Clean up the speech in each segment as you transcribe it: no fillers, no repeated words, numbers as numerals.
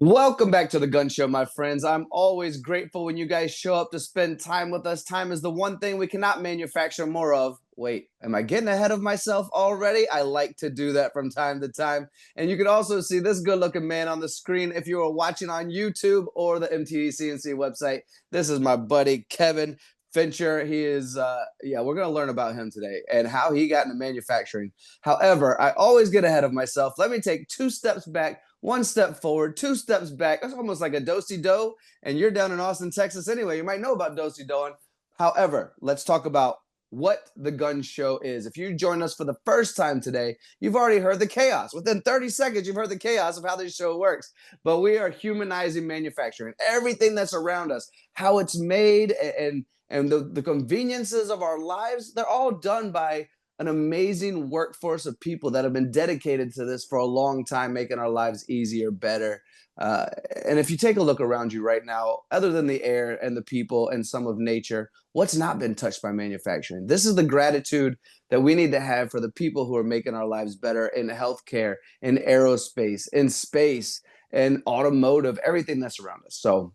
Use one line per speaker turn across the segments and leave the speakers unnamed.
Welcome back to the Gun Show, my friends. I'm always grateful when you guys show up to spend time with us. Time is the one thing we cannot manufacture more of. Wait, am I getting ahead of myself already? I like to do that from time to time. And you can also see this good looking man on the screen if you are watching on YouTube or the MTV CNC website. This is my buddy, Kevin Fincher. He is, we're going to learn about him today and how he got into manufacturing. However, I always get ahead of myself. Let me take 2 steps back, 1 step forward, 2 steps back. That's almost like a do-si-do. And you're down in Austin, Texas anyway. You might know about do-si-doing. However, let's talk about what the Gun Show is. If you join us for the first time today, you've already heard the chaos. Within 30 seconds, you've heard the chaos of how this show works. But we are humanizing manufacturing, everything that's around us, how it's made, and the conveniences of our lives. They're all done by an amazing workforce of people that have been dedicated to this for a long time, making our lives easier, better. Uh, and if you take a look around you right now, other than the air and the people and some of nature, what's not been touched by manufacturing? This is the gratitude that we need to have for the people who are making our lives better in healthcare, in aerospace, in space, in automotive, everything that's around us. So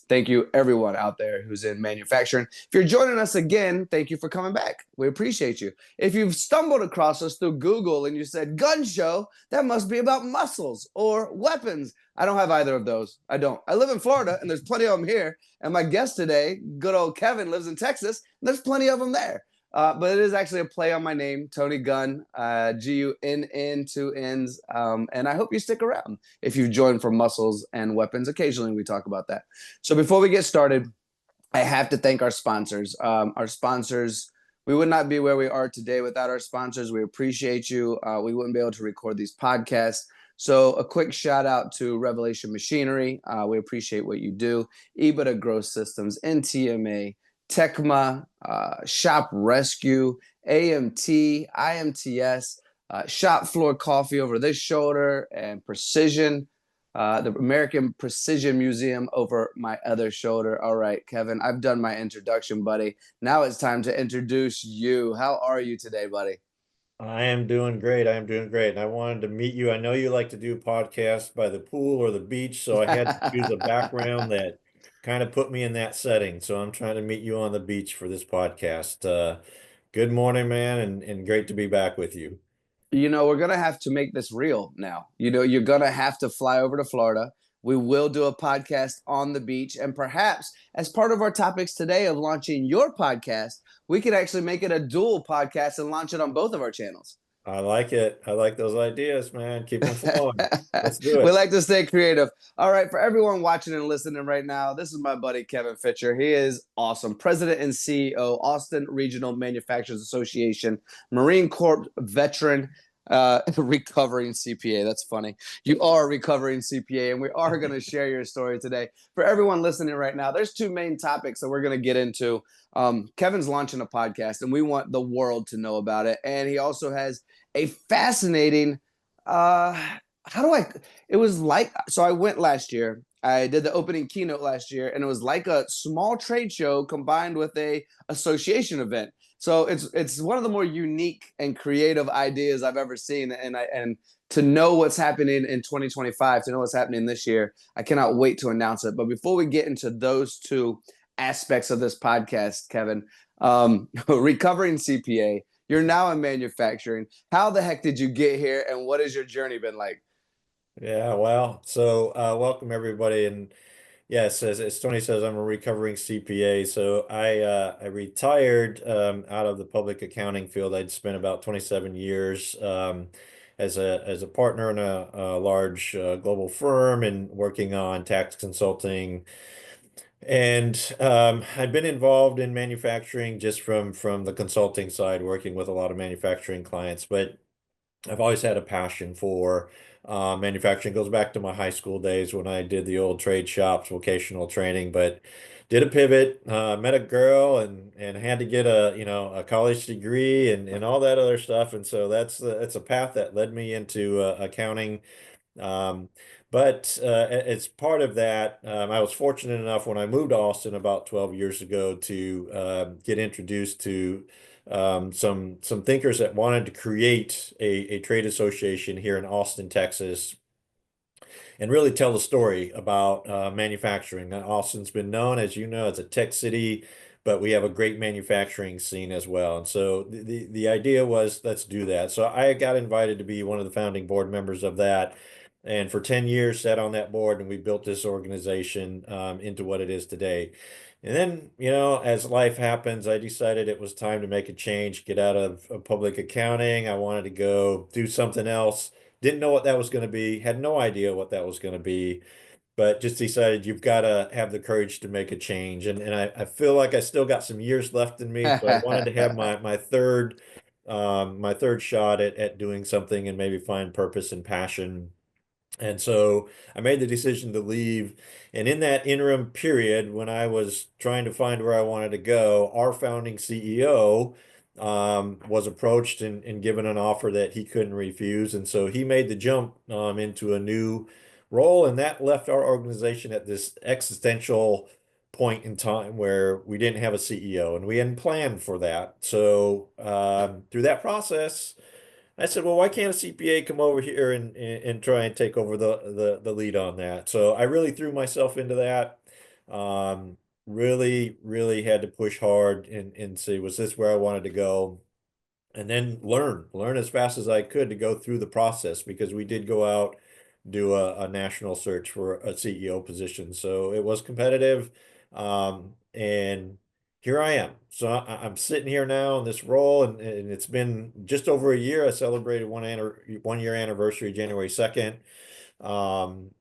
thank you, everyone out there who's in manufacturing. If you're joining us again, thank you for coming back. We appreciate you. If you've stumbled across us through Google and you said, Gun Show, that must be about muscles or weapons. I don't have either of those. I don't. I live in Florida, and there's plenty of them here. And my guest today, good old Kevin, lives in Texas, and there's plenty of them there. But it is actually a play on my name, Tony Gunn, Gunn, 2 N's. And I hope you stick around if you've joined for muscles and weapons. Occasionally we talk about that. So before we get started, I have to thank our sponsors. We would not be where we are today without our sponsors. We appreciate you. We wouldn't be able to record these podcasts. So a quick shout out to Revelation Machinery. We appreciate what you do. EBITDA Growth Systems, NTMA, Tecma, Shop Rescue, AMT, IMTS, Shop Floor Coffee over this shoulder, and Precision, the American Precision Museum over my other shoulder. All right, Kevin, I've done my introduction, buddy. Now it's time to introduce you. How are you today, buddy?
I am doing great. I am doing great. And I wanted to meet you. I know you like to do podcasts by the pool or the beach, so I had to choose a background that kind of put me in that setting. So I'm trying to meet you on the beach for this podcast. Good morning, man, and great to be back with you.
We're going to have to make this real now. You're going to have to fly over to Florida. We will do a podcast on the beach. And perhaps as part of our topics today of launching your podcast, we could actually make it a dual podcast and launch it on both of our channels.
I like it. I like those ideas, man. Keep them flowing. Let's do
We
it.
like to stay creative. All right, for everyone watching and listening right now, this is my buddy Kevin Fincher. He is awesome. President and CEO, Austin Regional Manufacturers Association, Marine Corps veteran, recovering CPA. That's funny. You are a recovering CPA, and we are going to share your story today. For everyone listening right now, there's 2 main topics that we're going to get into. Kevin's launching a podcast, and we want the world to know about it. And he also has a fascinating it was like, so I went last year. I did the opening keynote last year, and it was like a small trade show combined with a association event. So it's one of the more unique and creative ideas I've ever seen. And to know what's happening in 2025, to know what's happening this year, I cannot wait to announce it. But before we get into those 2 aspects of this podcast, Kevin, recovering CPA, you're now in manufacturing. How the heck did you get here, and what has your journey been like?
Yeah, well, so welcome everybody. And yes, as Tony says, I'm a recovering CPA. So I retired out of the public accounting field. I'd spent about 27 years as a partner in a large global firm and working on tax consulting. And I've been involved in manufacturing just from the consulting side, working with a lot of manufacturing clients. But I've always had a passion for manufacturing. It goes back to my high school days when I did the old trade shops, vocational training, but did a pivot, met a girl and had to get a college degree and all that other stuff. And so that's a path that led me into accounting. Um, but as part of that, I was fortunate enough when I moved to Austin about 12 years ago to get introduced to some thinkers that wanted to create a trade association here in Austin, Texas. and really tell the story about manufacturing. Now, Austin's been known, as you know, as a tech city, but we have a great manufacturing scene as well. And so the idea was, let's do that. So I got invited to be one of the founding board members of that. And for 10 years, sat on that board, and we built this organization into what it is today. And then, as life happens, I decided it was time to make a change, get out of public accounting. I wanted to go do something else. Didn't know what that was going to be, had no idea what that was going to be, but just decided you've got to have the courage to make a change. And I feel like I still got some years left in me. So I wanted to have my third shot at doing something and maybe find purpose and passion. And so I made the decision to leave. And in that interim period, when I was trying to find where I wanted to go, our founding CEO was approached and given an offer that he couldn't refuse. And so he made the jump into a new role. And that left our organization at this existential point in time where we didn't have a CEO and we hadn't planned for that. So through that process, I said, well, why can't a CPA come over here and try and take over the lead on that? So I really threw myself into that. Really, really had to push hard and see, was this where I wanted to go? And then learn as fast as I could to go through the process, because we did go out, do a national search for a CEO position. So it was competitive. And here I am. So I'm sitting here now in this role, and it's been just over a year. I celebrated 1 year anniversary, January 2nd. And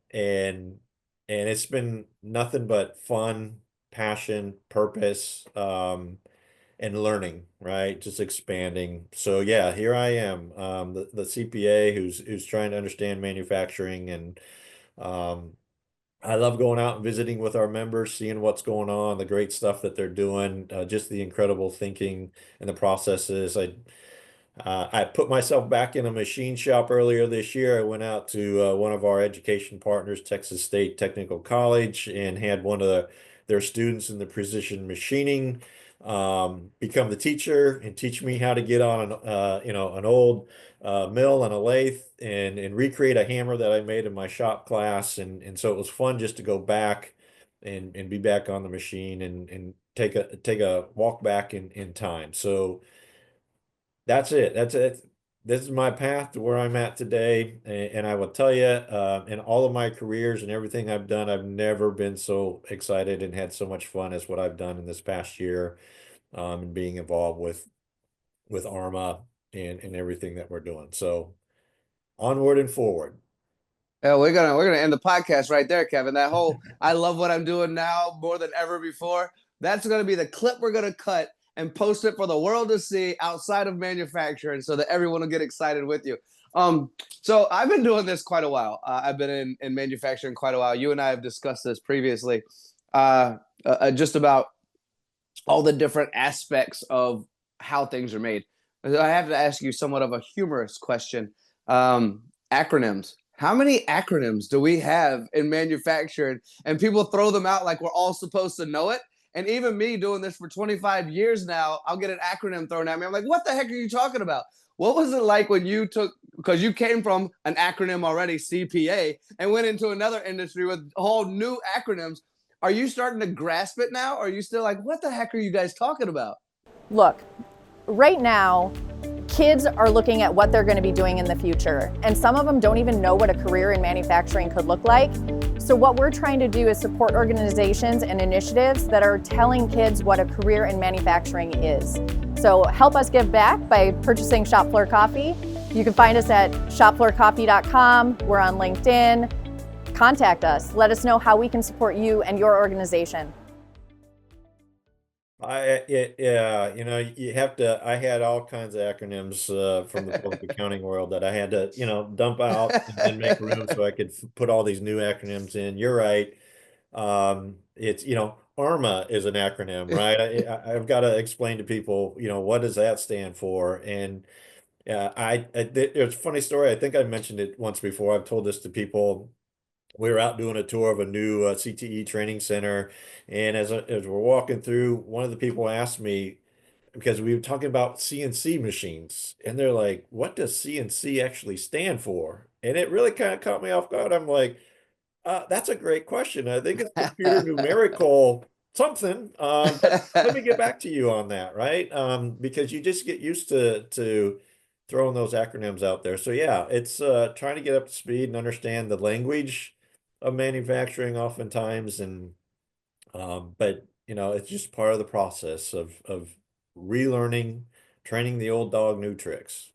it's been nothing but fun, passion, purpose, and learning, right? Just expanding. So yeah, here I am, the CPA who's trying to understand manufacturing, and um, I love going out and visiting with our members, seeing what's going on, the great stuff that they're doing, just the incredible thinking and the processes. I put myself back in a machine shop earlier this year. I went out to one of our education partners, Texas State Technical College, and had one of their students in the precision machining become the teacher and teach me how to get on an old mill and a lathe and recreate a hammer that I made in my shop class. And so it was fun just to go back and be back on the machine and take a walk back in time. So that's it. That's it. This is my path to where I'm at today. And I will tell you, in all of my careers and everything I've done, I've never been so excited and had so much fun as what I've done in this past year, and being involved with ARMA and everything that we're doing. So onward and forward.
Yeah, we're gonna end the podcast right there, Kevin. That whole "I love what I'm doing now more than ever before." That's gonna be the clip we're gonna cut and post it for the world to see outside of manufacturing, so that everyone will get excited with you. So I've been doing this quite a while. I've been in manufacturing quite a while. You and I have discussed this previously, just about all the different aspects of how things are made. I have to ask you somewhat of a humorous question. Acronyms. How many acronyms do we have in manufacturing? And people throw them out like we're all supposed to know it. And even me doing this for 25 years now, I'll get an acronym thrown at me. I'm like, what the heck are you talking about? What was it like when you took, because you came from an acronym already, CPA, and went into another industry with whole new acronyms? Are you starting to grasp it now? Or are you still like, what the heck are you guys talking about?
Look, right now, kids are looking at what they're going to be doing in the future, and some of them don't even know what a career in manufacturing could look like. So what we're trying to do is support organizations and initiatives that are telling kids what a career in manufacturing is. So help us give back by purchasing Shop Floor Coffee. You can find us at shopfloorcoffee.com. We're on LinkedIn. Contact us. Let us know how we can support you and your organization.
Yeah, you have to. I had all kinds of acronyms from the public accounting world that I had to, dump out and make room so I could put all these new acronyms in. You're right. It's, ARMA is an acronym, right? I've got to explain to people, what does that stand for? And there's a funny story. I think I mentioned it once before. I've told this to people. We were out doing a tour of a new CTE training center, and as we're walking through, one of the people asked me, because we were talking about CNC machines, and they're like, "What does CNC actually stand for?" And it really kind of caught me off guard. I'm like, That's a great question. I think it's computer numerical something. But let me get back to you on that, right? Because you just get used to throwing those acronyms out there. So yeah, it's trying to get up to speed and understand the language of manufacturing oftentimes, and but it's just part of the process of relearning, training the old dog new tricks.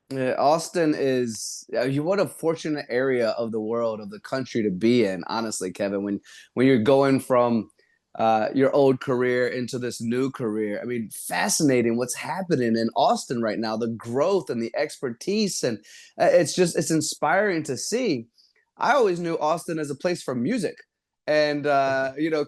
Yeah, Austin is you what a fortunate area of the world of the country to be in, honestly, Kevin. When you're going from your old career into this new career, I mean, fascinating what's happening in Austin right now, the growth and the expertise, and it's inspiring to see. I always knew Austin as a place for music, and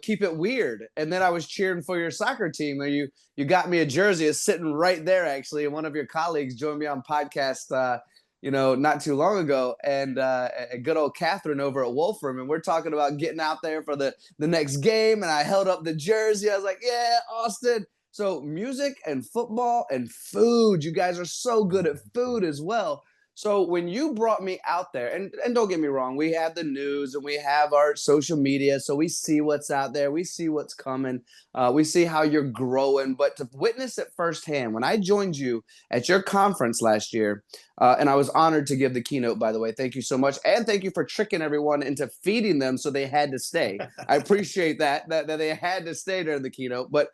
keep it weird. And then I was cheering for your soccer team, and you got me a jersey. It's sitting right there, actually. And one of your colleagues joined me on podcast, not too long ago. And a good old Catherine over at Wolfram. And we're talking about getting out there for the next game. And I held up the jersey. I was like, yeah, Austin. So music and football and food. You guys are so good at food as well. So when you brought me out there, and don't get me wrong, we have the news and we have our social media, so we see what's out there, we see what's coming, we see how you're growing. But to witness it firsthand, when I joined you at your conference last year, and I was honored to give the keynote, by the way, thank you so much, and thank you for tricking everyone into feeding them so they had to stay. I appreciate that they had to stay during the keynote, but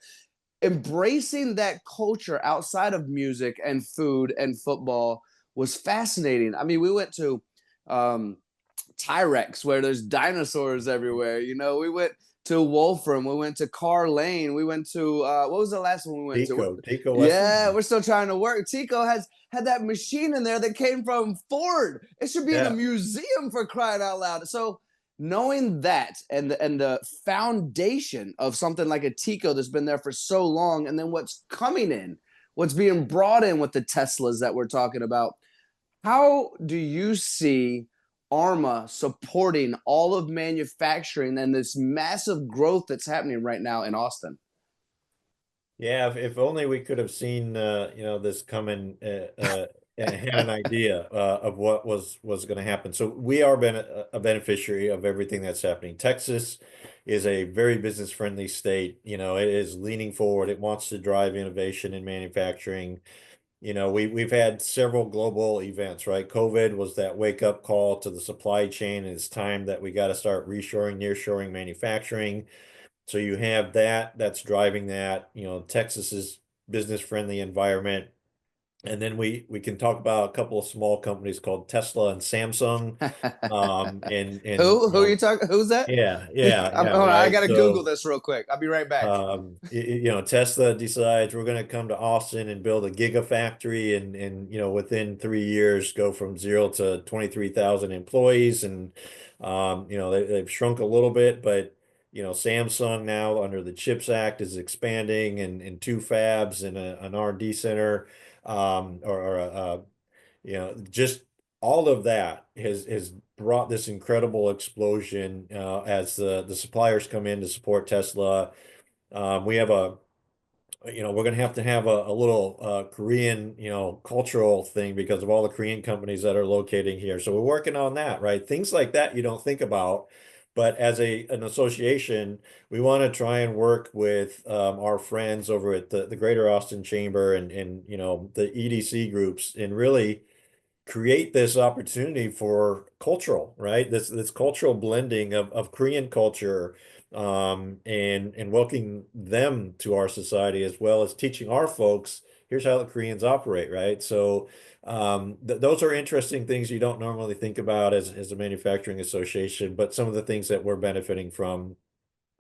embracing that culture outside of music and food and football was fascinating. I mean, we went to Tyrex where there's dinosaurs everywhere. We went to Wolfram. We went to Carr Lane. We went to what was the last one we went to?
Tico.
Yeah, we're still trying to work. Tico had that machine in there that came from Ford. It should be in a museum, for crying out loud. So knowing that and the foundation of something like a Tico that's been there for so long, and then what's coming in, what's being brought in with the Teslas that we're talking about. How do you see ARMA supporting all of manufacturing and this massive growth that's happening right now in Austin?
Yeah, if only we could have seen this coming and had an idea of what was going to happen. So we are a beneficiary of everything that's happening. Texas is a very business friendly state. It is leaning forward. It wants to drive innovation in manufacturing. We've had several global events, right? COVID was that wake up call to the supply chain, and it's time that we got to start reshoring, nearshoring manufacturing. So you have that's driving that. Texas's business friendly environment. And then we can talk about a couple of small companies called Tesla and Samsung. And
who are you talking? Who's that?
Yeah,
Hold on, I gotta Google this real quick. I'll be right back.
Tesla decides we're going to come to Austin and build a gigafactory, and within 3 years go from 0 to 23,000 employees, and they've shrunk a little bit, but Samsung now under the CHIPS Act is expanding and 2 fabs and an R&D center. Just all of that has brought this incredible explosion as the suppliers come in to support Tesla. We have we're going to have a little Korean, cultural thing because of all the Korean companies that are locating here. So we're working on that, right? Things like that you don't think about. But as an association, we want to try and work with our friends over at the Greater Austin Chamber and the EDC groups, and really create this opportunity for cultural, right? This cultural blending of Korean culture, and welcoming them to our society, as well as teaching our folks, here's how the Koreans operate, right? So those are interesting things you don't normally think about as a manufacturing association, but some of the things that we're benefiting from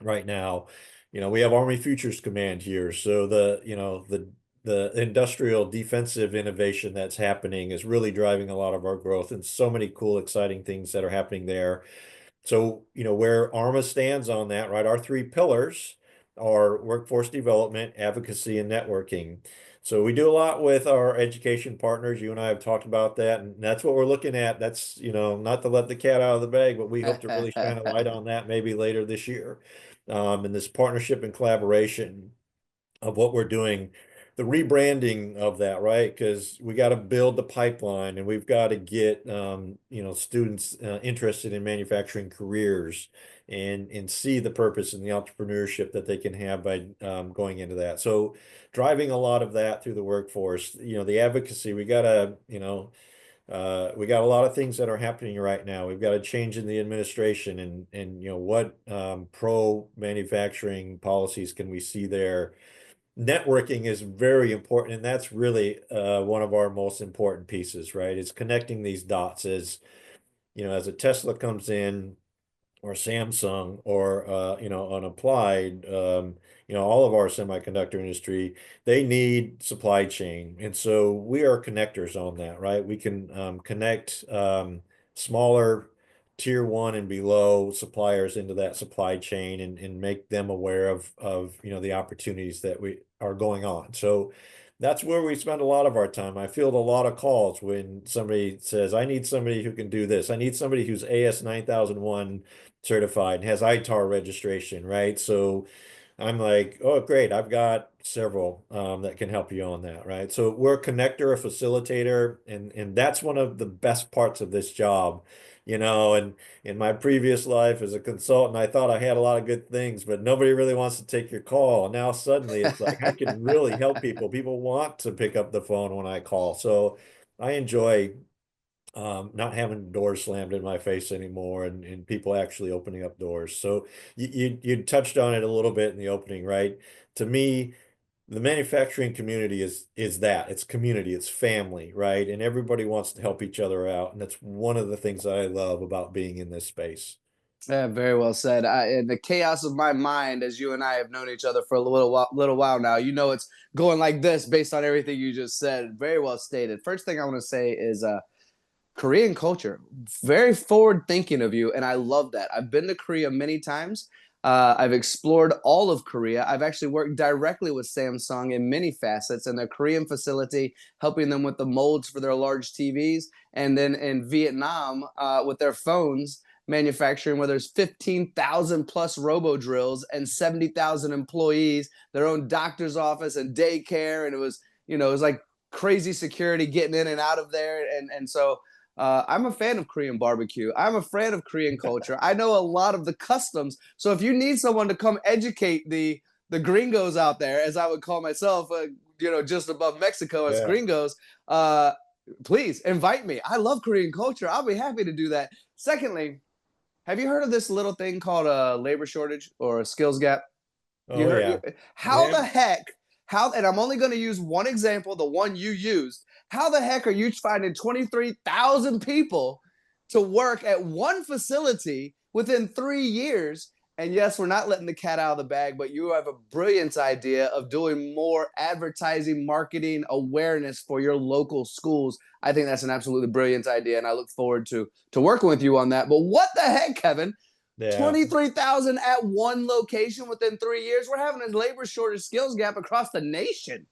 right now. We have Army Futures Command here, so the industrial defensive innovation that's happening is really driving a lot of our growth, and so many cool, exciting things that are happening there. So, where ARMA stands on that, right? Our 3 pillars are workforce development, advocacy, and networking. So we do a lot with our education partners. You and I have talked about that, and that's what we're looking at. That's, not to let the cat out of the bag, but we hope to really shine a light on that maybe later this year. And this partnership and collaboration of what we're doing. the rebranding of that, right? Because we got to build the pipeline and we've got to get students interested in manufacturing careers and see the purpose and the entrepreneurship that they can have by going into that. So driving a lot of that through the workforce, the advocacy, we got to, we got a lot of things that are happening right now. We've got a change in the administration and what pro manufacturing policies can we see there. Networking is very important, and that's really one of our most important pieces, right? It's connecting these dots as a Tesla comes in, or Samsung, or an Applied, all of our semiconductor industry, they need supply chain, and so we are connectors on that, right? We can connect smaller tier one and below suppliers into that supply chain and make them aware of the opportunities that we are going on. So that's where we spend a lot of our time. I field a lot of calls when somebody says, I need somebody who can do this. I need somebody who's AS 9001 certified and has ITAR registration, right? So I'm like, oh, great, I've got several that can help you on that, right? So we're a connector, a facilitator, and that's one of the best parts of this job. And in my previous life as a consultant, I thought I had a lot of good things, but nobody really wants to take your call. And now suddenly it's like I can really help people. People want to pick up the phone when I call. So I enjoy not having doors slammed in my face anymore and people actually opening up doors. So you touched on it a little bit in the opening, right? To me, the manufacturing community is that it's community, it's family, right? And everybody wants to help each other out. And that's one of the things that I love about being in this space.
Yeah, very well said. In the chaos of my mind, as you and I have known each other for a little while now, it's going like this based on everything you just said. Very well stated. First thing I want to say is Korean culture, very forward thinking of you, and I love that. I've been to Korea many times. I've explored all of Korea. I've actually worked directly with Samsung in many facets in their Korean facility, helping them with the molds for their large TVs, and then in Vietnam with their phones manufacturing, where there's 15,000 plus robo drills and 70,000 employees, their own doctor's office and daycare, and it was like crazy security getting in and out of there, and so. I'm a fan of Korean barbecue. I'm a fan of Korean culture. I know a lot of the customs. So if you need someone to come educate the gringos out there, as I would call myself, just above Mexico as gringos, please invite me. I love Korean culture. I'll be happy to do that. Secondly, have you heard of this little thing called a labor shortage or a skills gap? How the heck, and I'm only going to use one example, the one you used. How the heck are you finding 23,000 people to work at one facility within 3 years? And yes, we're not letting the cat out of the bag, but you have a brilliant idea of doing more advertising, marketing, awareness for your local schools. I think that's an absolutely brilliant idea, and I look forward to working with you on that. But what the heck, Kevin? Yeah. 23,000 at one location within 3 years? We're having a labor shortage skills gap across the nation.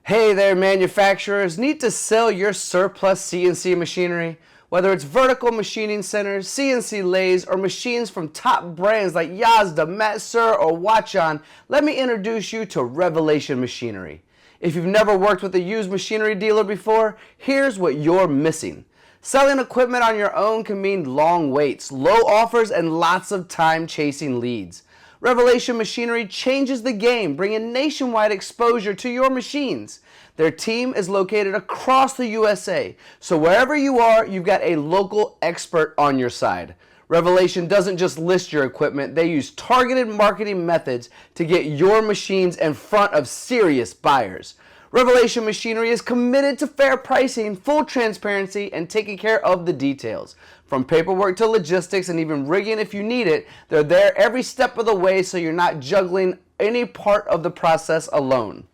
Hey there, manufacturers. Need to sell your surplus CNC machinery? Whether it's vertical machining centers, CNC lathes, or machines from top brands like Yazda, Matsur, or Watchon, let me introduce you to Revelation Machinery. If you've never worked with a used machinery dealer before, here's what you're missing. Selling equipment on your own can mean long waits, low offers, and lots of time chasing leads. Revelation Machinery changes the game, bringing nationwide exposure to your machines. Their team is located across the USA, so wherever you are, you've got a local expert on your side. Revelation doesn't just list your equipment, they use targeted marketing methods to get your machines in front of serious buyers. Revelation Machinery is committed to fair pricing, full transparency, and taking care of the details. From paperwork to logistics and even rigging if you need it, they're there every step of the way so you're not juggling any part of the process alone.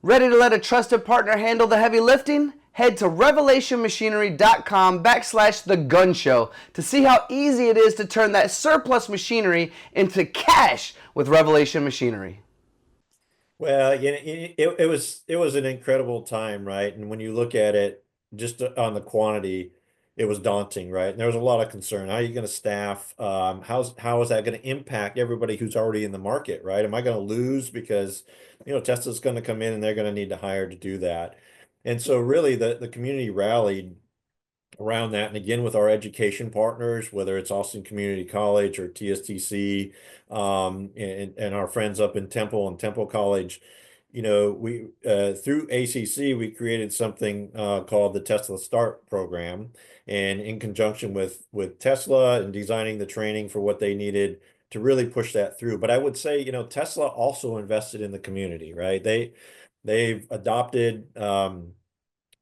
Ready to let a trusted partner handle the heavy lifting? Head to revelationmachinery.com/The Gunn Show to see how easy it is to turn that surplus machinery into cash with Revelation Machinery.
Well, it was an incredible time, right? And when you look at it just on the quantity, it was daunting, right? And there was a lot of concern. How are you going to staff? How is that going to impact everybody who's already in the market, right? Am I going to lose because, Tesla's going to come in and they're going to need to hire to do that? And so really the community rallied around that. And again, with our education partners, whether it's Austin Community College or TSTC, and our friends up in Temple and Temple College, we through ACC, we created something called the Tesla Start program. And in conjunction with Tesla and designing the training for what they needed to really push that through. But I would say, Tesla also invested in the community, right? They've adopted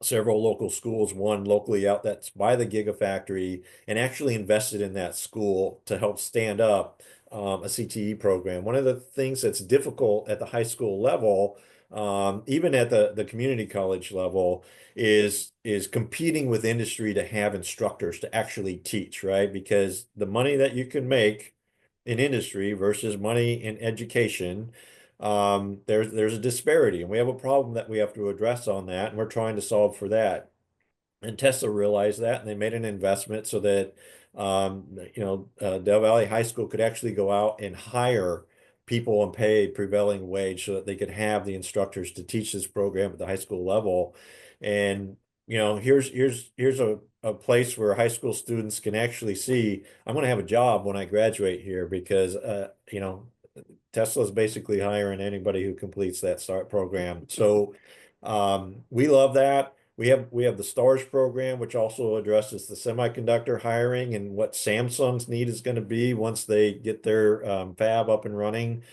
several local schools, one locally out that's by the Gigafactory, and actually invested in that school to help stand up a CTE program. One of the things that's difficult at the high school level, even at the community college level, is competing with industry to have instructors to actually teach, right? Because the money that you can make in industry versus money in education, there's a disparity, and we have a problem that we have to address on that, and we're trying to solve for that. And Tesla realized that, and they made an investment so that Del Valley High School could actually go out and hire people and pay prevailing wage so that they could have the instructors to teach this program at the high school level. And here's a place where high school students can actually see, I'm going to have a job when I graduate here because Tesla is basically hiring anybody who completes that START program. So we love that. We have the STARS program, which also addresses the semiconductor hiring and what Samsung's need is going to be once they get their fab up and running.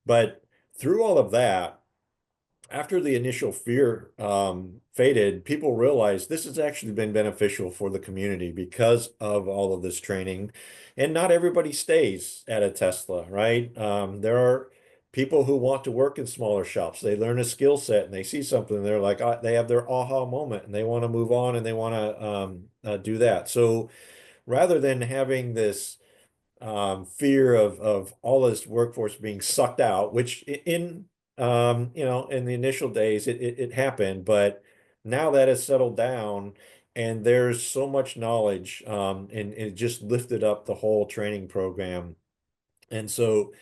But through all of that, after the initial fear faded, people realized this has actually been beneficial for the community because of all of this training. And not everybody stays at a Tesla, right? There are people who want to work in smaller shops. They learn a skill set and they see something and they're like, they have their aha moment and they want to move on and they want to do that. So rather than having this fear of all this workforce being sucked out, which in the initial days it happened, but now that has settled down and there's so much knowledge, and it just lifted up the whole training program. And so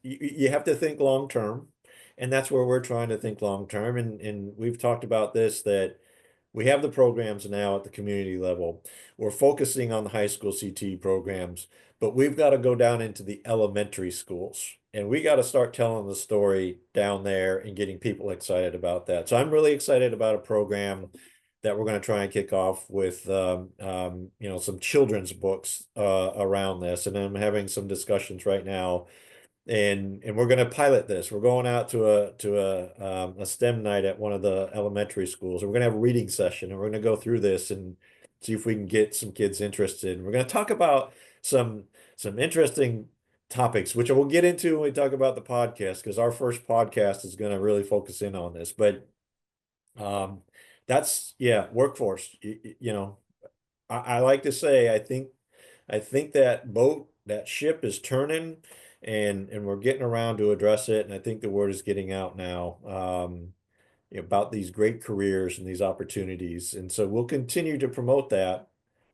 you have to think long term, and that's where we're trying to think long term. And we've talked about this, that we have the programs now at the community level. We're focusing on the high school CTE programs, but we've got to go down into the elementary schools and we got to start telling the story down there and getting people excited about that. So I'm really excited about a program that we're going to try and kick off with, some children's books around this. And I'm having some discussions right now, and we're going to pilot this. We're going out to a STEM night at one of the elementary schools. And we're going to have a reading session, and we're going to go through this and see if we can get some kids interested. And we're going to talk about some interesting topics, which we'll get into when we talk about the podcast, because our first podcast is going to really focus in on this. But workforce. I like to say, I think that ship is turning, and we're getting around to address it. And I think the word is getting out now about these great careers and these opportunities. And so we'll continue to promote that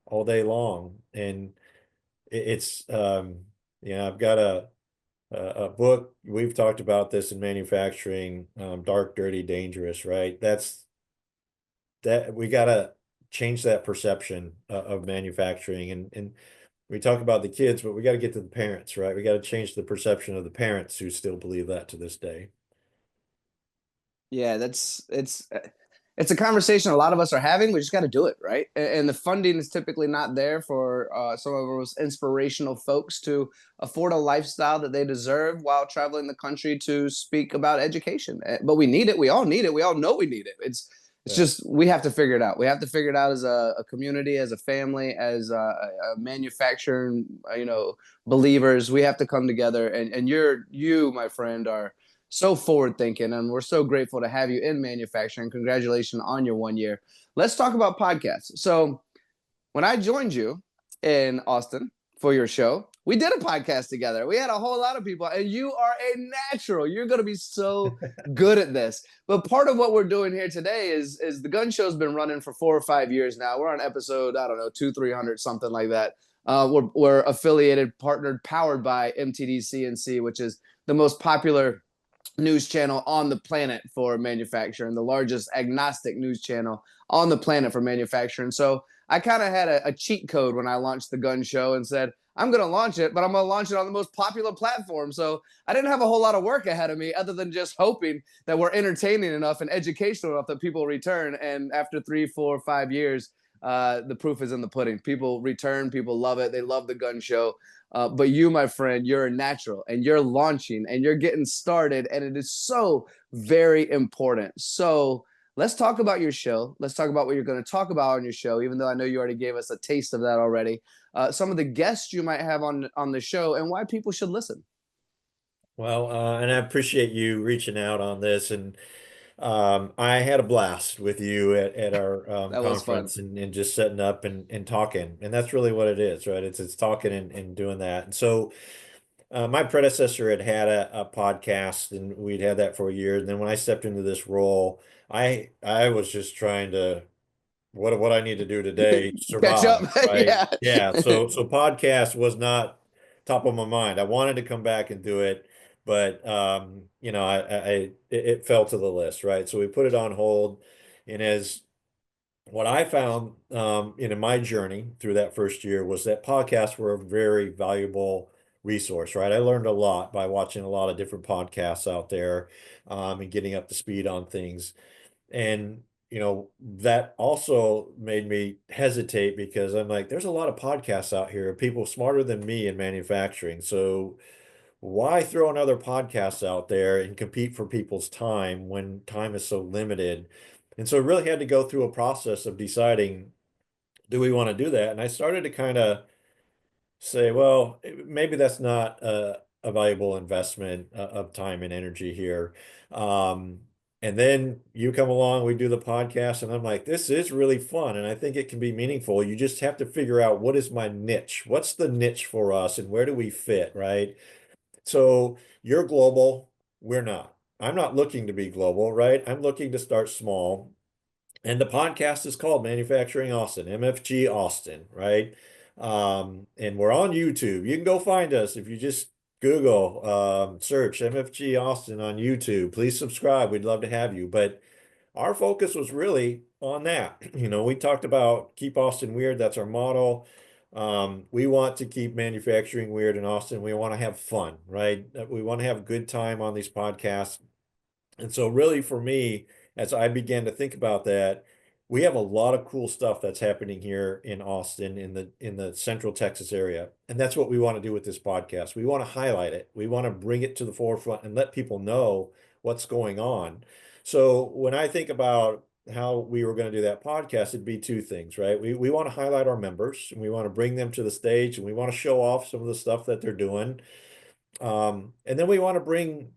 all day long. And I've got a book. We've talked about this in manufacturing, Dark, Dirty, Dangerous, right? That we got to change that perception of manufacturing. And we talk about the kids, but we got to get to the parents, right? We got to change the perception of the parents who still believe that to this day.
Yeah, it's a conversation a lot of us are having. We just got to do it, right? And the funding is typically not there for some of those inspirational folks to afford a lifestyle that they deserve while traveling the country to speak about education. But we need it. We all need it. We all know we need it. It's just, we have to figure it out. We have to figure it out as a community, as a family, as a manufacturing, believers. We have to come together. And you, my friend, are so forward thinking, and we're so grateful to have you in manufacturing. Congratulations on your 1 year. Let's talk about podcasts. So when I joined you in Austin for your show, we did a podcast together. We had a whole lot of people, and you are a natural. You're going to be so good at this. But part of what we're doing here today is the Gunn Show's been running for 4 or 5 years now. We're on episode, I don't know, 200-300, something like that. We're affiliated, partnered, powered by MTD CNC, which is the most popular news channel on the planet for manufacturing, the largest agnostic news channel on the planet for manufacturing. So I kind of had a cheat code when I launched the Gunn Show and said, I'm going to launch it, but I'm going to launch it on the most popular platform. So I didn't have a whole lot of work ahead of me other than just hoping that we're entertaining enough and educational enough that people return. And after 3, 4, 5 years, the proof is in the pudding. People return, people love it. They love the Gunn Show. But you, my friend, you're a natural, and you're launching, and you're getting started, and it is so very important. So let's talk about your show. Let's talk about what you're going to talk about on your show, even though I know you already gave us a taste of that already. Some of the guests you might have on the show and why people should listen.
Well, and I appreciate you reaching out on this. And I had a blast with you at our
That was fun.
conference and just setting up and talking. And that's really what it is, right? It's talking and doing that. And so my predecessor had a podcast, and we'd had that for a year. And then when I stepped into this role, I was just trying to what I need to do today to
Catch up.
survive, right?
Yeah.
Yeah. So podcast was not top of my mind. I wanted to come back and do it, but it fell to the list, right? So we put it on hold. And as what I found in my journey through that first year was that podcasts were a very valuable resource, right? I learned a lot by watching a lot of different podcasts out there, and getting up to speed on things. And that also made me hesitate because I'm like, there's a lot of podcasts out here, people smarter than me in manufacturing. So why throw another podcast out there and compete for people's time when time is so limited? And so I really had to go through a process of deciding, do we want to do that? And I started to kind of say, well, maybe that's not a valuable investment of time and energy here. And then you come along, we do the podcast, and I'm like, this is really fun, and I think it can be meaningful. You just have to figure out, what is my niche? What's the niche for us, and where do we fit, right? So you're global, we're not. I'm not looking to be global, right? I'm looking to start small. And the podcast is called Manufacturing Austin, MFG Austin, right? And we're on YouTube. You can go find us if you just Google, search MFG Austin on YouTube. Please subscribe. We'd love to have you. But our focus was really on that. We talked about keep Austin weird. That's our motto. We want to keep manufacturing weird in Austin. We want to have fun, right? We want to have a good time on these podcasts. And so really for me, as I began to think about that, we have a lot of cool stuff that's happening here in Austin, in the Central Texas area. And that's what we want to do with this podcast. We want to highlight it. We want to bring it to the forefront and let people know what's going on. So when I think about how we were going to do that podcast, it'd be two things, right? We want to highlight our members, and we want to bring them to the stage, and we want to show off some of the stuff that they're doing. And then we want to bring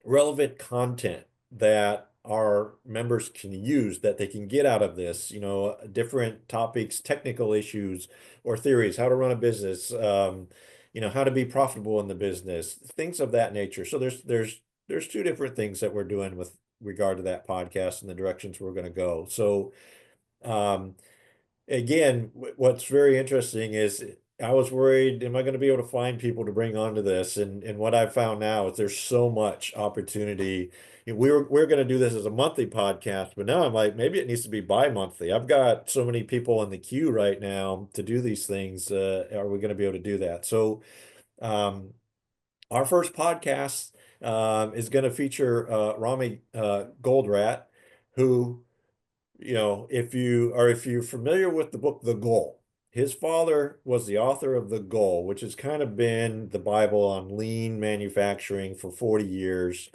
relevant content that our members can use, that they can get out of this, different topics, technical issues or theories, how to run a business, how to be profitable in the business, things of that nature. So there's two different things that we're doing with regard to that podcast and the directions we're going to go. So again, what's very interesting is I was worried, am I going to be able to find people to bring onto this? And what I've found now is there's so much opportunity. We're going to do this as a monthly podcast, but now I'm like, maybe it needs to be bi-monthly. I've got so many people in the queue right now to do these things. Are we going to be able to do that? So our first podcast is going to feature Rami Goldrat, who if you're familiar with the book The Goal, his father was the author of The Goal, which has kind of been the Bible on lean manufacturing for 40 years.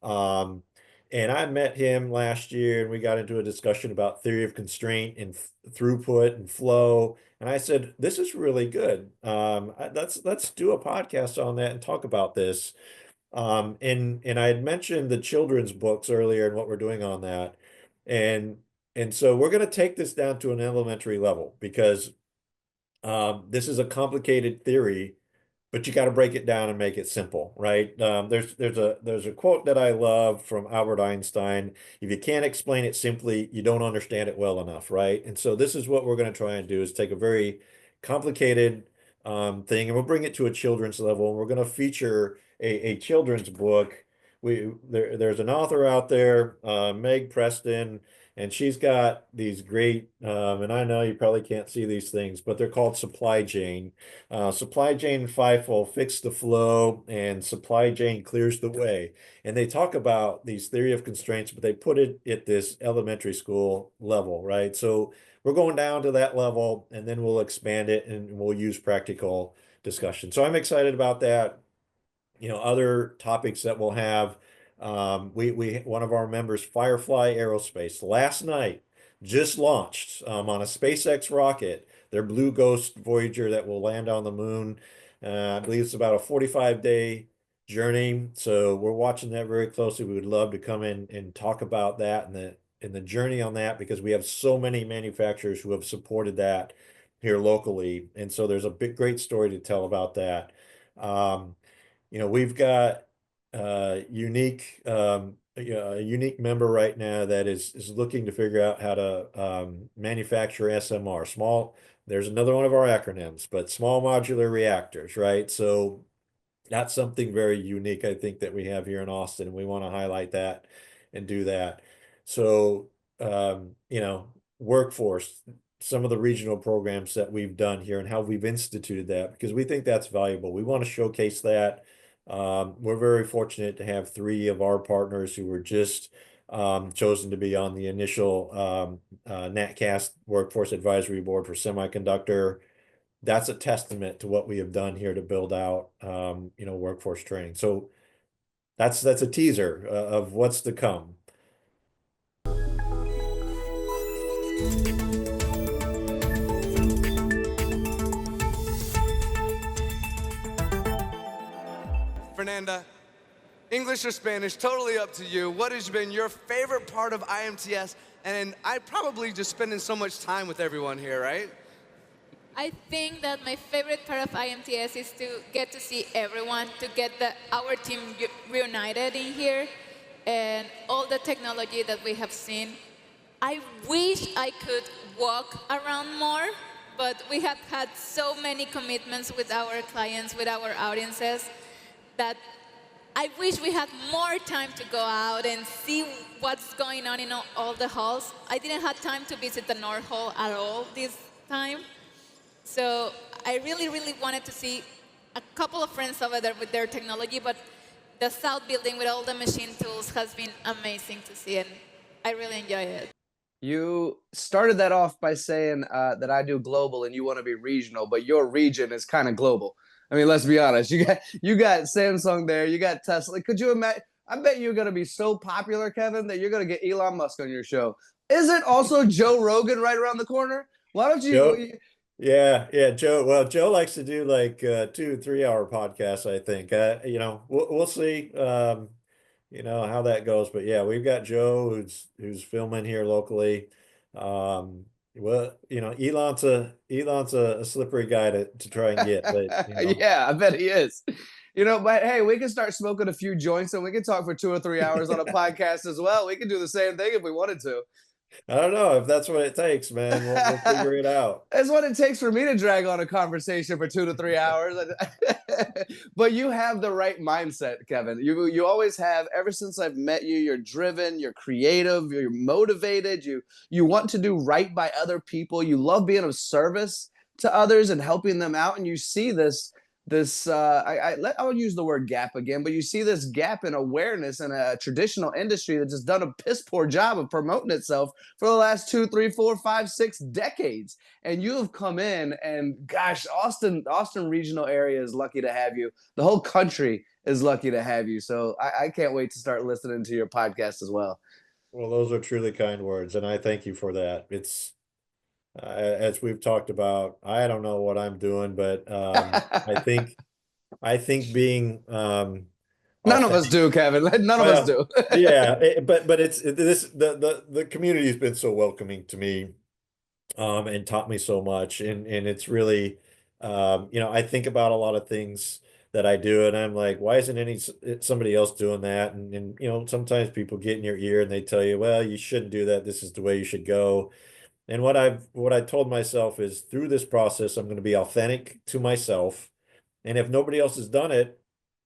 And I met him last year, and we got into a discussion about theory of constraint and throughput and flow. And I said, this is really good. Let's do a podcast on that and talk about this. And I had mentioned the children's books earlier and what we're doing on that. And so we're going to take this down to an elementary level because this is a complicated theory, but you got to break it down and make it simple, right? There's a quote that I love from Albert Einstein. If you can't explain it simply, you don't understand it well enough, right? And so this is what we're going to try and do is take a very complicated thing, and we'll bring it to a children's level. And we're going to feature a children's book. There's an author out there, Meg Preston, and she's got these great, and I know you probably can't see these things, but they're called Supply Chain. Supply Chain FIFO, Fix the Flow, and Supply Chain Clears the Way. And they talk about these theory of constraints, but they put it at this elementary school level, right? So we're going down to that level, and then we'll expand it and we'll use practical discussion. So I'm excited about that. Other topics that we'll have. We one of our members, Firefly Aerospace, last night just launched on a SpaceX rocket their Blue Ghost Voyager that will land on the moon. I believe it's about a 45-day journey. So we're watching that very closely. We would love to come in and talk about that and the journey on that, because we have so many manufacturers who have supported that here locally. And so there's a great story to tell about that. We've got a unique member right now that is looking to figure out how to manufacture SMR, there's another one of our acronyms, but small modular reactors, right? So that's something very unique, I think, that we have here in Austin, and we want to highlight that and do that. So, workforce, some of the regional programs that we've done here and how we've instituted that, because we think that's valuable. We want to showcase that. We're very fortunate to have 3 of our partners who were just chosen to be on the initial NatCast Workforce Advisory Board for Semiconductor. That's a testament to what we have done here to build out, workforce training. So that's a teaser of what's to come.
Fernanda, English or Spanish, totally up to you. What has been your favorite part of IMTS? And I probably just spending so much time with everyone here, right?
I think that my favorite part of IMTS is to get to see everyone, to get our team reunited in here, and all the technology that we have seen. I wish I could walk around more, but we have had so many commitments with our clients, with our audiences, that I wish we had more time to go out and see what's going on in all the halls. I didn't have time to visit the North Hall at all this time. So I really, really wanted to see a couple of friends over there with their technology, but the South building with all the machine tools has been amazing to see, and I really enjoy it.
You started that off by saying that I do global and you want to be regional, but your region is kind of global. I mean, let's be honest. You got Samsung there. You got Tesla. Could you imagine? I bet you're going to be so popular, Kevin, that you're going to get Elon Musk on your show. Isn't also Joe Rogan right around the corner? Why don't you?
Yeah, Joe. Well, Joe likes to do like 2-3 hour podcasts, I think. We'll see. How that goes. But yeah, we've got Joe who's filming here locally. Elon's a slippery guy to try and get. But,
Yeah, I bet he is. But hey, we can start smoking a few joints and we can talk for 2 or 3 hours on a podcast as well. We can do the same thing if we wanted to.
I don't know if that's what it takes, man. We'll figure it out.
That's what it takes for me to drag on a conversation for 2 to 3 hours. But you have the right mindset, Kevin. You always have. Ever since I've met you, you're driven, you're creative, you're motivated. You want to do right by other people. You love being of service to others and helping them out. And you see this I'll use the word gap again, but you see this gap in awareness in a traditional industry that's just done a piss poor job of promoting itself for the last 2, 3, 4, 5, 6 decades. And you have come in, and gosh, Austin regional area is lucky to have you. The whole country is lucky to have you. So I can't wait to start listening to your podcast as well.
Well, those are truly kind words, and I thank you for that. It's as we've talked about, I don't know what I'm doing, but I think being
none of us do, Kevin. None of us do.
Yeah, but it's the community has been so welcoming to me, and taught me so much, and it's really, I think about a lot of things that I do, and I'm like, why isn't somebody else doing that? And you know, sometimes people get in your ear and they tell you, well, you shouldn't do that. This is the way you should go. And what I told myself is through this process, I'm going to be authentic to myself. And if nobody else has done it,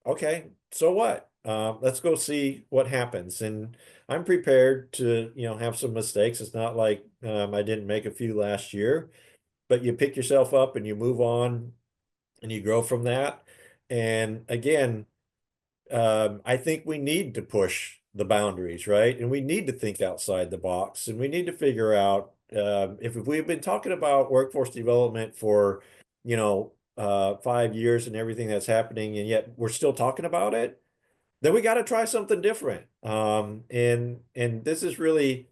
okay, so what? Let's go see what happens. And I'm prepared to, you know, have some mistakes. It's not like I didn't make a few last year, but you pick yourself up and you move on and you grow from that. And again, I think we need to push the boundaries, right? And we need to think outside the box, and we need to figure out if we've been talking about workforce development for, you know, 5 years and everything that's happening, and yet we're still talking about it, then we got to try something different. And this is really,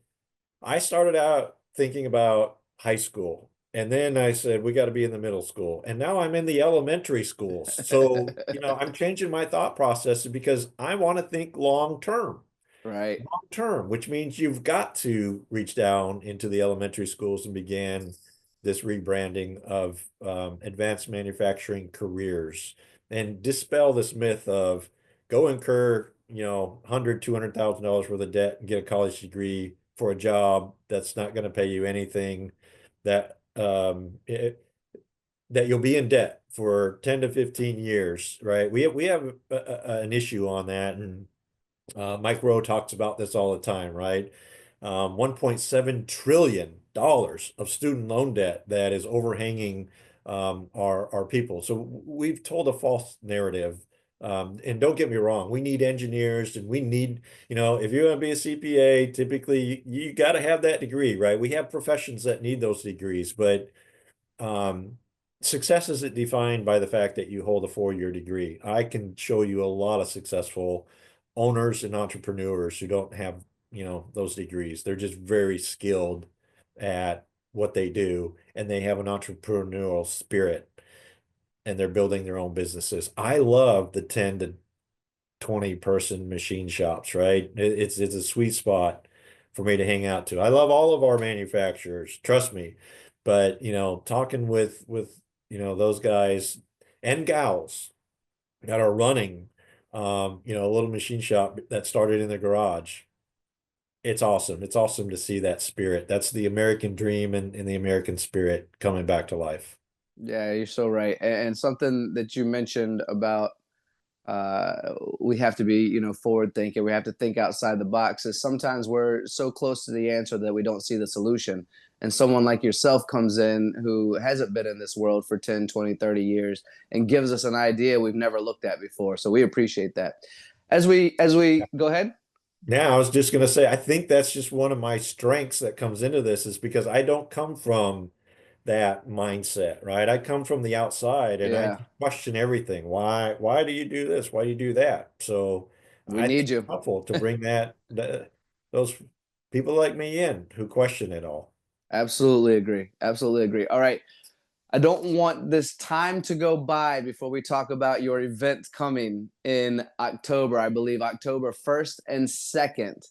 I started out thinking about high school. And then I said, we got to be in the middle school. And now I'm in the elementary schools. So, you know, I'm changing my thought process because I want to think long term.
Right.
Long term, which means you've got to reach down into the elementary schools and begin this rebranding of advanced manufacturing careers and dispel this myth of go incur, you know, $100,000, $200,000 worth of debt and get a college degree for a job that's not going to pay you anything, that that you'll be in debt for 10 to 15 years, right? We have an issue on that, and Mike Rowe talks about this all the time, right? $1.7 trillion of student loan debt that is overhanging our people. So we've told a false narrative. And don't get me wrong, we need engineers, and we need, you know, if you're going to be a CPA, typically you got to have that degree, right? We have professions that need those degrees, but success isn't defined by the fact that you hold a 4-year degree. I can show you a lot of successful owners and entrepreneurs who don't have, you know, those degrees. They're just very skilled at what they do, and they have an entrepreneurial spirit, and they're building their own businesses. I love the 10 to 20 person machine shops, right? It's a sweet spot for me to hang out to. I love all of our manufacturers, trust me. But, you know, talking with you know, those guys and gals that are running you know, a little machine shop that started in the garage. It's awesome. It's awesome to see that spirit. That's the American dream and the American spirit coming back to life.
Yeah, you're so right. And something that you mentioned about we have to be, you know, forward thinking. We have to think outside the box. Is sometimes we're so close to the answer that we don't see the solution. And someone like yourself comes in who hasn't been in this world for 10, 20, 30 years and gives us an idea we've never looked at before. So we appreciate that. As we go ahead.
Yeah, I was just going to say, I think that's just one of my strengths that comes into this, is because I don't come from that mindset, right? I come from the outside, and
Yeah.
I question everything. Why do you do this? Why do you do that? So
We
I
need
think
you.
it's helpful to bring those people like me in who question it all.
Absolutely agree. Absolutely agree. All right. I don't want this time to go by before we talk about your event coming in October, I believe October 1st and 2nd.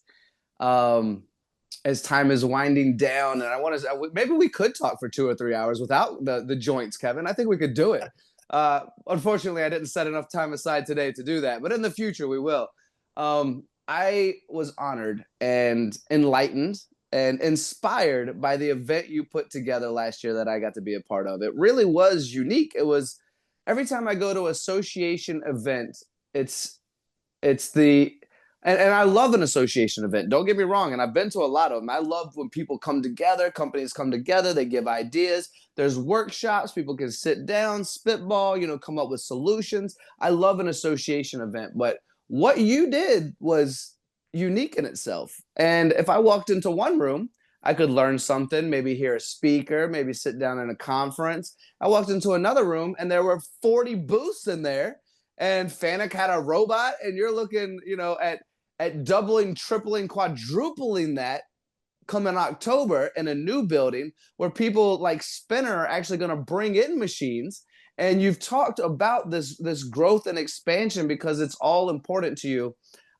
As time is winding down, and I want to, maybe we could talk for 2 or 3 hours without the joints, Kevin. I think we could do it. Unfortunately, I didn't set enough time aside today to do that, but in the future we will. I was honored and enlightened and inspired by the event you put together last year that I got to be a part of. It really was unique. It was, every time I go to association event, it's the, and I love an association event. Don't get me wrong. And I've been to a lot of them. I love when people come together, companies come together, they give ideas. There's workshops, people can sit down, spitball, you know, come up with solutions. I love an association event, but what you did was unique in itself. And if I walked into one room, I could learn something, maybe hear a speaker, maybe sit down in a conference. I walked into another room and there were 40 booths in there, and Fanuc had a robot, and you're looking, you know, at doubling, tripling, quadrupling that come in October in a new building where people like Spinner are actually going to bring in machines. And you've talked about this growth and expansion because it's all important to you.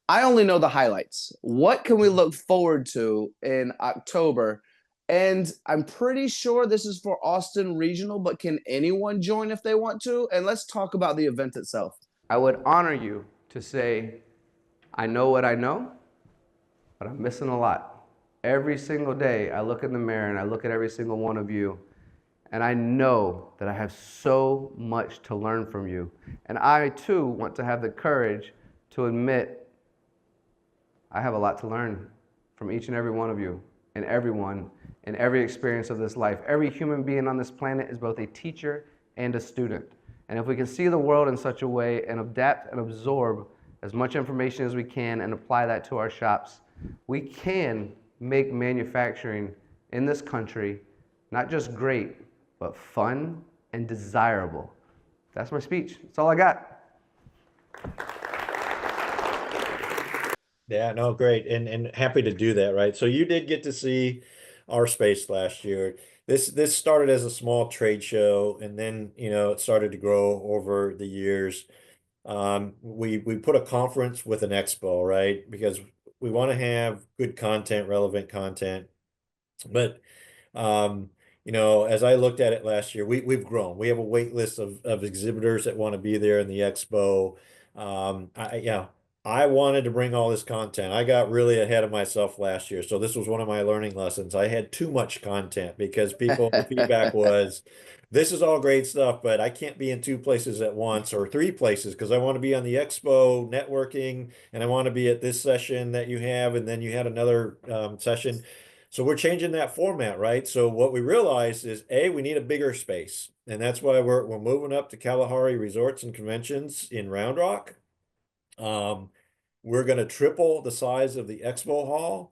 I only know the highlights. What can we look forward to in October? And I'm pretty sure this is for Austin Regional, but can anyone join if they want to? And let's talk about the event itself. I would honor you to say, I know what I know, but I'm missing a lot. Every single day, I look in the mirror and I look at every single one of you, and I know that I have so much to learn from you. And I too want to have the courage to admit I have a lot to learn from each and every one of you and everyone in every experience of this life. Every human being on this planet is both a teacher and a student. And if we can see the world in such a way and adapt and absorb as much information as we can and apply that to our shops, we can make manufacturing in this country not just great, but fun and desirable. That's my speech. That's all I got.
Yeah, no, great. And happy to do that, right? So you did get to see our space last year. This started as a small trade show, and then, it started to grow over the years. We put a conference with an expo, right? Because we want to have good content, relevant content. But as I looked at it last year, we've grown. We have a wait list of exhibitors that want to be there in the expo. I wanted to bring all this content. I got really ahead of myself last year. So this was one of my learning lessons. I had too much content because the feedback was, this is all great stuff, but I can't be in two places at once or three places because I want to be on the expo networking and I want to be at this session that you have, and then you had another session. So we're changing that format, right? So what we realized is, we need a bigger space. And that's why we're moving up to Kalahari Resorts and Conventions in Round Rock. We're going to triple the size of the expo hall.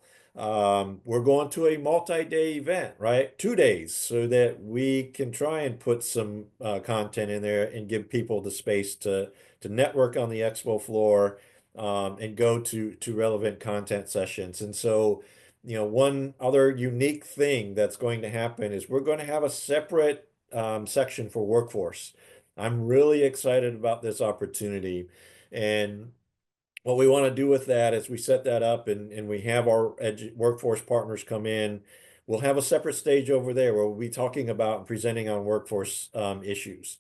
We're going to a multi-day event, right? 2 days, so that we can try and put some content in there and give people the space to network on the expo floor, and go to relevant content sessions. And so, one other unique thing that's going to happen is we're going to have a separate section for workforce. I'm really excited about this opportunity. And what we want to do with that is we set that up and we have our workforce partners come in. We'll have a separate stage over there where we'll be talking about and presenting on workforce issues.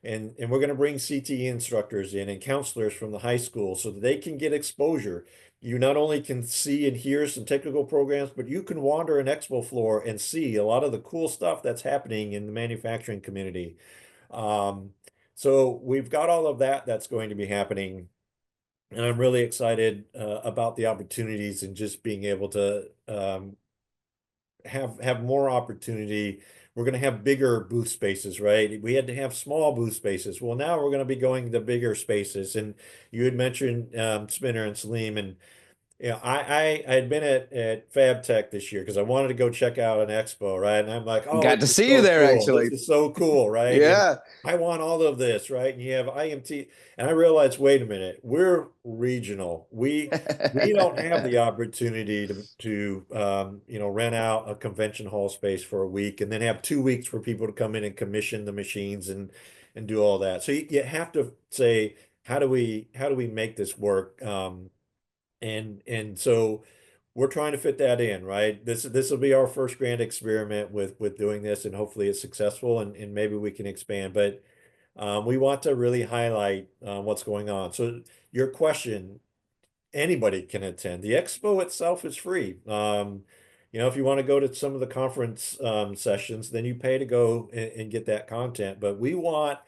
And we're going to bring CTE instructors in and counselors from the high school so that they can get exposure. You not only can see and hear some technical programs, but you can wander an expo floor and see a lot of the cool stuff that's happening in the manufacturing community. So we've got all of that that's going to be happening. And I'm really excited about the opportunities and just being able to have more opportunity. We're going to have bigger booth spaces, right? We had to have small booth spaces. Well, now we're going to be going to bigger spaces. And you had mentioned Spinner and Salim, and I had been at Fab Tech this year because I wanted to go check out an expo, right? And I'm like, oh,
Got to
this is
see
so
you there,
cool.
actually.
This is so cool, right? And
Yeah.
I want all of this, right? And you have IMT, and I realized, wait a minute, we're regional. We don't have the opportunity to rent out a convention hall space for a week and then have 2 weeks for people to come in and commission the machines and do all that. So you have to say, how do we make this work? And so we're trying to fit that in, right? This will be our first grand experiment with doing this, and hopefully it's successful, and maybe we can expand. But we want to really highlight what's going on. So your question, anybody can attend. The expo itself is free. If you want to go to some of the conference sessions, then you pay to go and get that content. But we want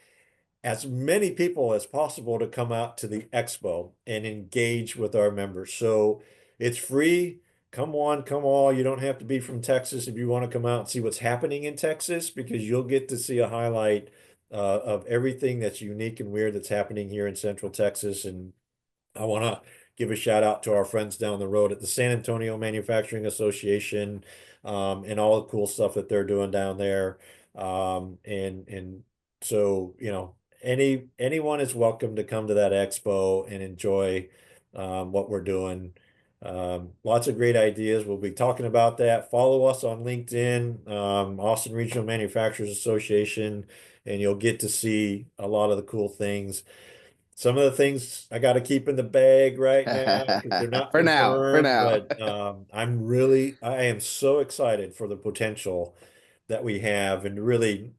as many people as possible to come out to the expo and engage with our members. So it's free. Come on, come all. You don't have to be from Texas if you want to come out and see what's happening in Texas, because you'll get to see a highlight of everything that's unique and weird that's happening here in Central Texas. And I want to give a shout out to our friends down the road at the San Antonio Manufacturing Association, and all the cool stuff that they're doing down there. And so, anyone is welcome to come to that expo and enjoy what we're doing. Lots of great ideas. We'll be talking about that. Follow us on LinkedIn, Austin Regional Manufacturers Association, and you'll get to see a lot of the cool things. Some of the things I got to keep in the bag right now because they're not
For now.
confirmed, but I am so excited for the potential that we have, and really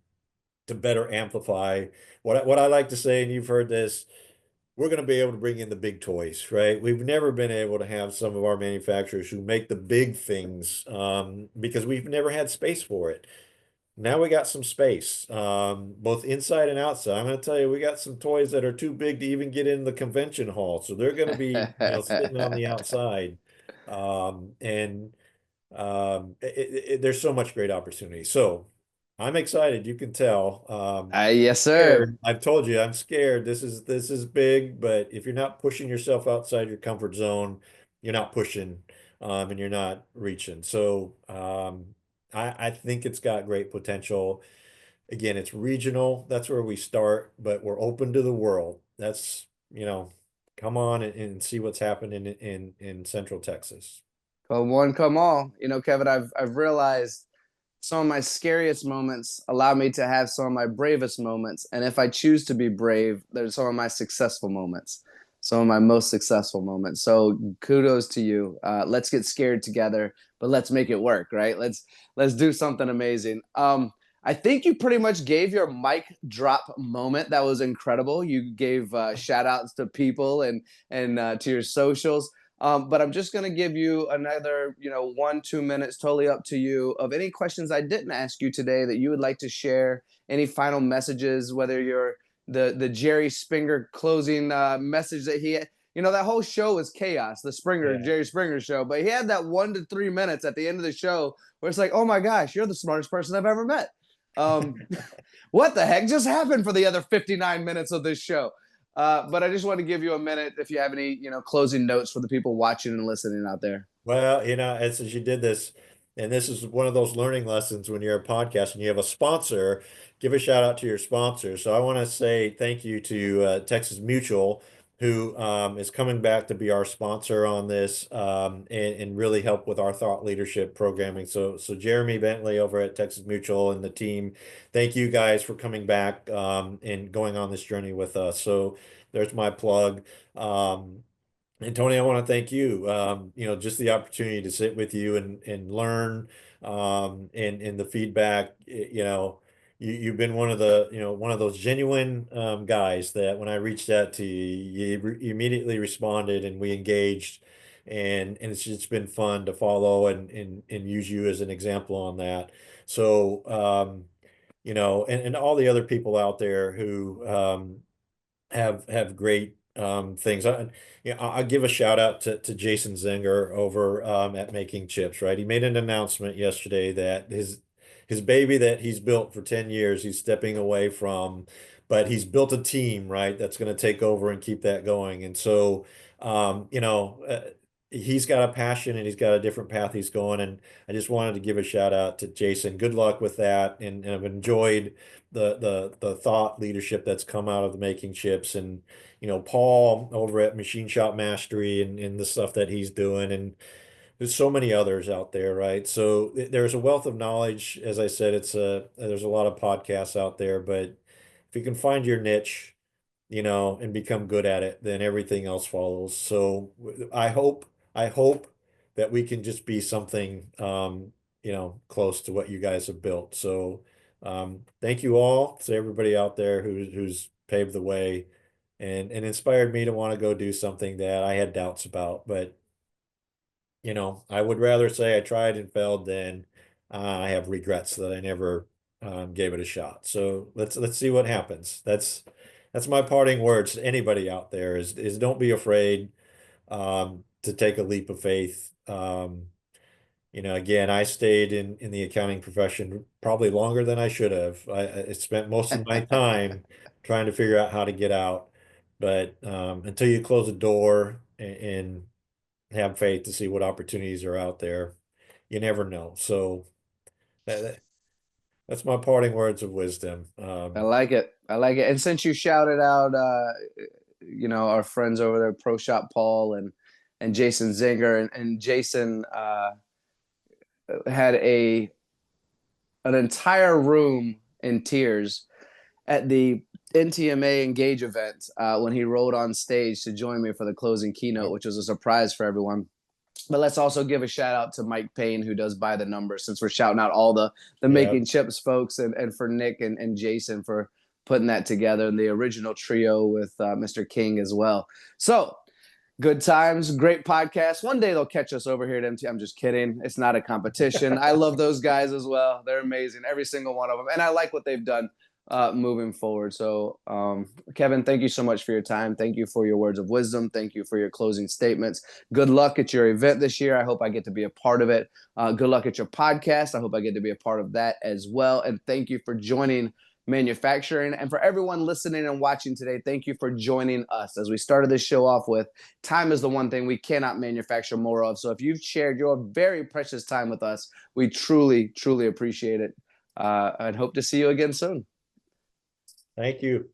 to better amplify what I like to say, and you've heard this, we're going to be able to bring in the big toys, right? We've never been able to have some of our manufacturers who make the big things because we've never had space for it. Now we got some space, both inside and outside. I'm going to tell you, we got some toys that are too big to even get in the convention hall, so they're going to be, sitting on the outside. And there's so much great opportunity. So I'm excited. You can tell.
Yes, sir.
Scared. I've told you I'm scared. This is big, but if you're not pushing yourself outside your comfort zone, you're not pushing, and you're not reaching. So I think it's got great potential. Again, it's regional. That's where we start, but we're open to the world. That's, come on and see what's happening in Central Texas.
Come one, come all. Kevin, I've realized some of my scariest moments allow me to have some of my bravest moments. And if I choose to be brave, there's some of my successful moments, some of my most successful moments. So kudos to you. Let's get scared together, but let's make it work, right? Let's do something amazing. I think you pretty much gave your mic drop moment. That was incredible. You gave shout outs to people and to your socials. But I'm just going to give you another, 1-2 minutes, totally up to you, of any questions I didn't ask you today that you would like to share, any final messages, whether you're the Jerry Springer closing message that he had. That whole show was chaos, the Jerry Springer show, but he had that 1 to 3 minutes at the end of the show where it's like, oh my gosh, you're the smartest person I've ever met. What the heck just happened for the other 59 minutes of this show? But I just want to give you a minute if you have any, closing notes for the people watching and listening out there.
Well, as you did this, and this is one of those learning lessons when you're a podcast and you have a sponsor, give a shout out to your sponsor. So I want to say thank you to Texas Mutual, who is coming back to be our sponsor on this and really help with our thought leadership programming. So Jeremy Bentley over at Texas Mutual and the team, thank you guys for coming back and going on this journey with us. So there's my plug. And Tony, I want to thank you. Just the opportunity to sit with you and learn, and the feedback. You've been one of those genuine guys that when I reached out to you, you immediately responded and we engaged, and it's just been fun to follow and use you as an example on that. So and all the other people out there who have great things. I'll give a shout out to Jason Zinger over at Making Chips, right? He made an announcement yesterday that his baby that he's built for 10 years, he's stepping away from, but he's built a team, right, that's going to take over and keep that going. And so, he's got a passion and he's got a different path he's going. And I just wanted to give a shout out to Jason. Good luck with that. And I've enjoyed the thought leadership that's come out of the Making Chips, and Paul over at Machine Shop Mastery and the stuff that he's doing, and there's so many others out there, right? So there's a wealth of knowledge. As I said, there's a lot of podcasts out there, but if you can find your niche, and become good at it, then everything else follows. So I hope that we can just be something close to what you guys have built. So thank you all to everybody out there who's paved the way and inspired me to want to go do something that I had doubts about. But I would rather say I tried and failed than I have regrets that I never gave it a shot. So let's see what happens. That's my parting words to anybody out there is don't be afraid to take a leap of faith. Again, I stayed in the accounting profession probably longer than I should have. I spent most of my time trying to figure out how to get out. But until you close the door and have faith to see what opportunities are out there, you never know. So that's my parting words of wisdom.
I like it. And since you shouted out, our friends over there, Pro Shop Paul and Jason Zinger, and Jason had an entire room in tears at the NTMA Engage event when he rode on stage to join me for the closing keynote, which was a surprise for everyone. But let's also give a shout out to Mike Payne, who does By the Numbers, since we're shouting out all the Making Chips folks, and for Nick and Jason for putting that together, and the original trio with Mr. King as well. So good times, great podcast. One day they'll catch us over here at MT. I'm just kidding. It's not a competition. I love those guys as well. They're amazing, every single one of them. And I like what they've done moving forward. So Kevin, thank you so much for your time. Thank you for your words of wisdom. Thank you for your closing statements. Good luck at your event this year. I hope I get to be a part of it. Good luck at your podcast. I hope I get to be a part of that as well. And thank you for joining Manufacturing. And for everyone listening and watching today, thank you for joining us. As we started this show off with, time is the one thing we cannot manufacture more of. So if you've shared your very precious time with us, we truly, truly appreciate it. And hope to see you again soon.
Thank you.